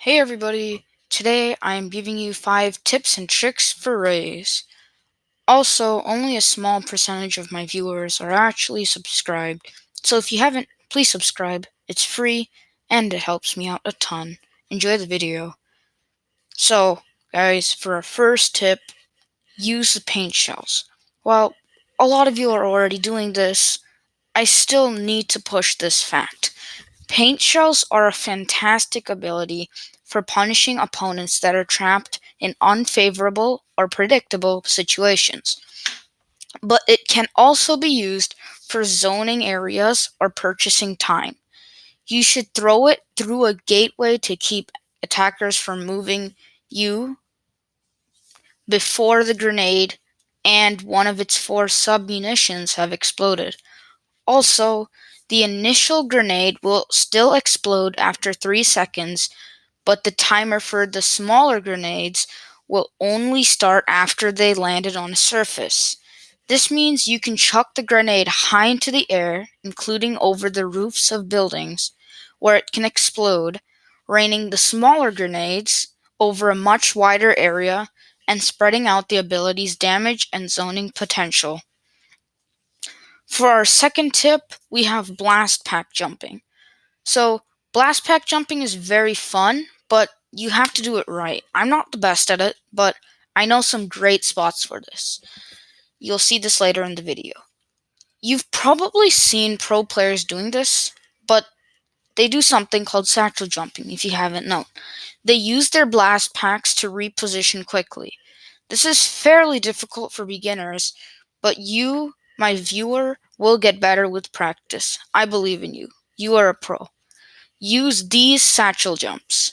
Hey everybody! Today I am giving you 5 tips and tricks for Raze. Also, only a small percentage of my viewers are actually subscribed, so if you haven't, please subscribe. It's free and it helps me out a ton. Enjoy the video. So, guys, for our first tip, use the paint shells. While a lot of you are already doing this, I still need to push this fact. Paint shells are a fantastic ability for punishing opponents that are trapped in unfavorable or predictable situations. But it can also be used for zoning areas or purchasing time. You should throw it through a gateway to keep attackers from moving you before the grenade and one of its 4 sub-munitions have exploded. Also, the initial grenade will still explode after 3 seconds, but the timer for the smaller grenades will only start after they landed on a surface. This means you can chuck the grenade high into the air, including over the roofs of buildings, where it can explode, raining the smaller grenades over a much wider area and spreading out the ability's damage and zoning potential. For our second tip, we have blast pack jumping. So, blast pack jumping is very fun, but you have to do it right. I'm not the best at it, but I know some great spots for this. You'll see this later in the video. You've probably seen pro players doing this, but they do something called satchel jumping if you haven't known. They use their blast packs to reposition quickly. This is fairly difficult for beginners, but you, my viewer, will get better with practice. I believe in you. You are a pro. Use these satchel jumps.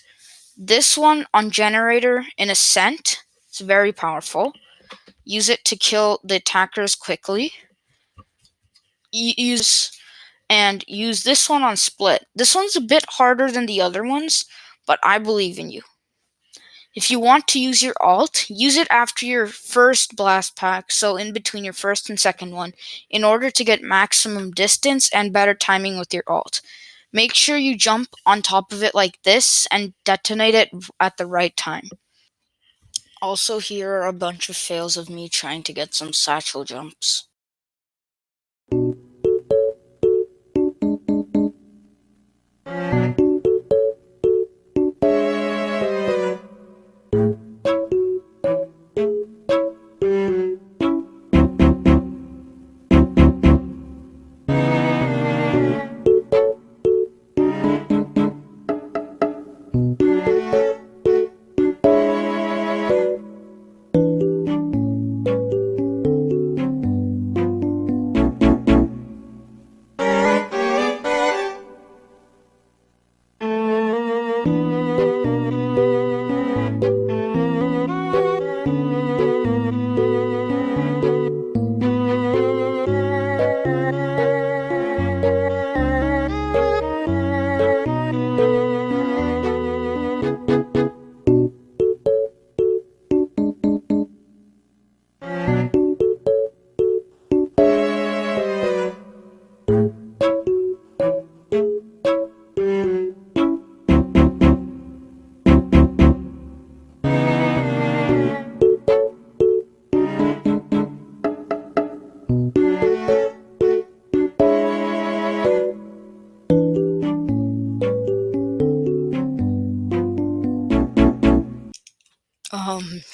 This one on generator in Ascent is very powerful. Use it to kill the attackers quickly. Use this one on Split. This one's a bit harder than the other ones, but I believe in you. If you want to use your ult, use it after your first blast pack, so in between your first and second one, in order to get maximum distance and better timing with your ult. Make sure you jump on top of it like this and detonate it at the right time. Also, here are a bunch of fails of me trying to get some satchel jumps.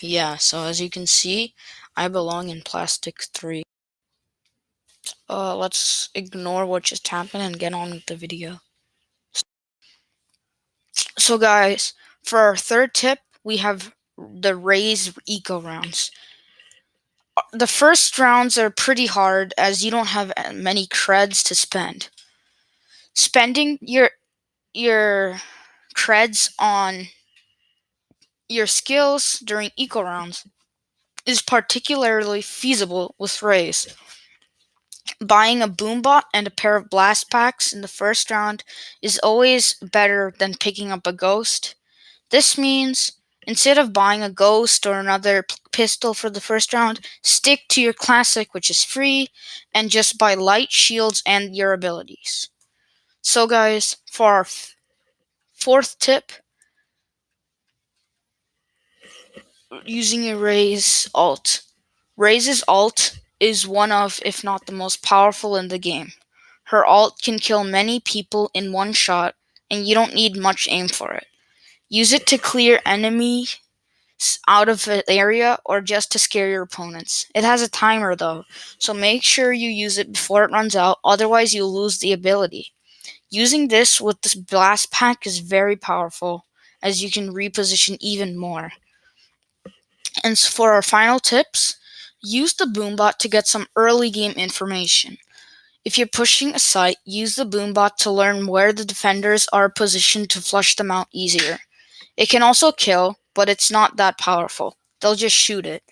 Yeah, so as you can see, I belong in Plastic 3. Let's ignore what just happened and get on with the video. So guys, for our third tip, we have the Raze eco rounds. The first rounds are pretty hard as you don't have many creds to spend. Spending your creds on your skills during eco rounds is particularly feasible with Raze. Buying a boombot and a pair of blast packs in the first round is always better than picking up a ghost. This means instead of buying a ghost or another pistol for the first round, stick to your classic, which is free, and just buy light shields and your abilities. So guys, for our fourth tip, using a Raze ult. Raze's ult is one of, if not the most powerful in the game. Her ult can kill many people in one shot, and you don't need much aim for it. Use it to clear enemies out of an area or just to scare your opponents. It has a timer though, so make sure you use it before it runs out, otherwise you'll lose the ability. Using this with this blast pack is very powerful, as you can reposition even more. And for our final tips, use the boombot to get some early game information. If you're pushing a site, use the boombot to learn where the defenders are positioned to flush them out easier. It can also kill, but it's not that powerful. They'll just shoot it.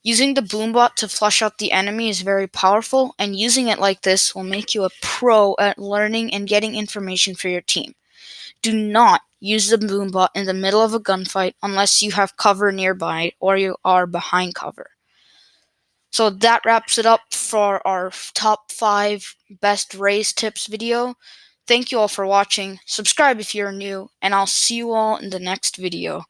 Using the boombot to flush out the enemy is very powerful, and using it like this will make you a pro at learning and getting information for your team. Do not use the boombot in the middle of a gunfight unless you have cover nearby or you are behind cover. So that wraps it up for our top 5 best Raze tips video. Thank you all for watching. Subscribe if you're new, and I'll see you all in the next video.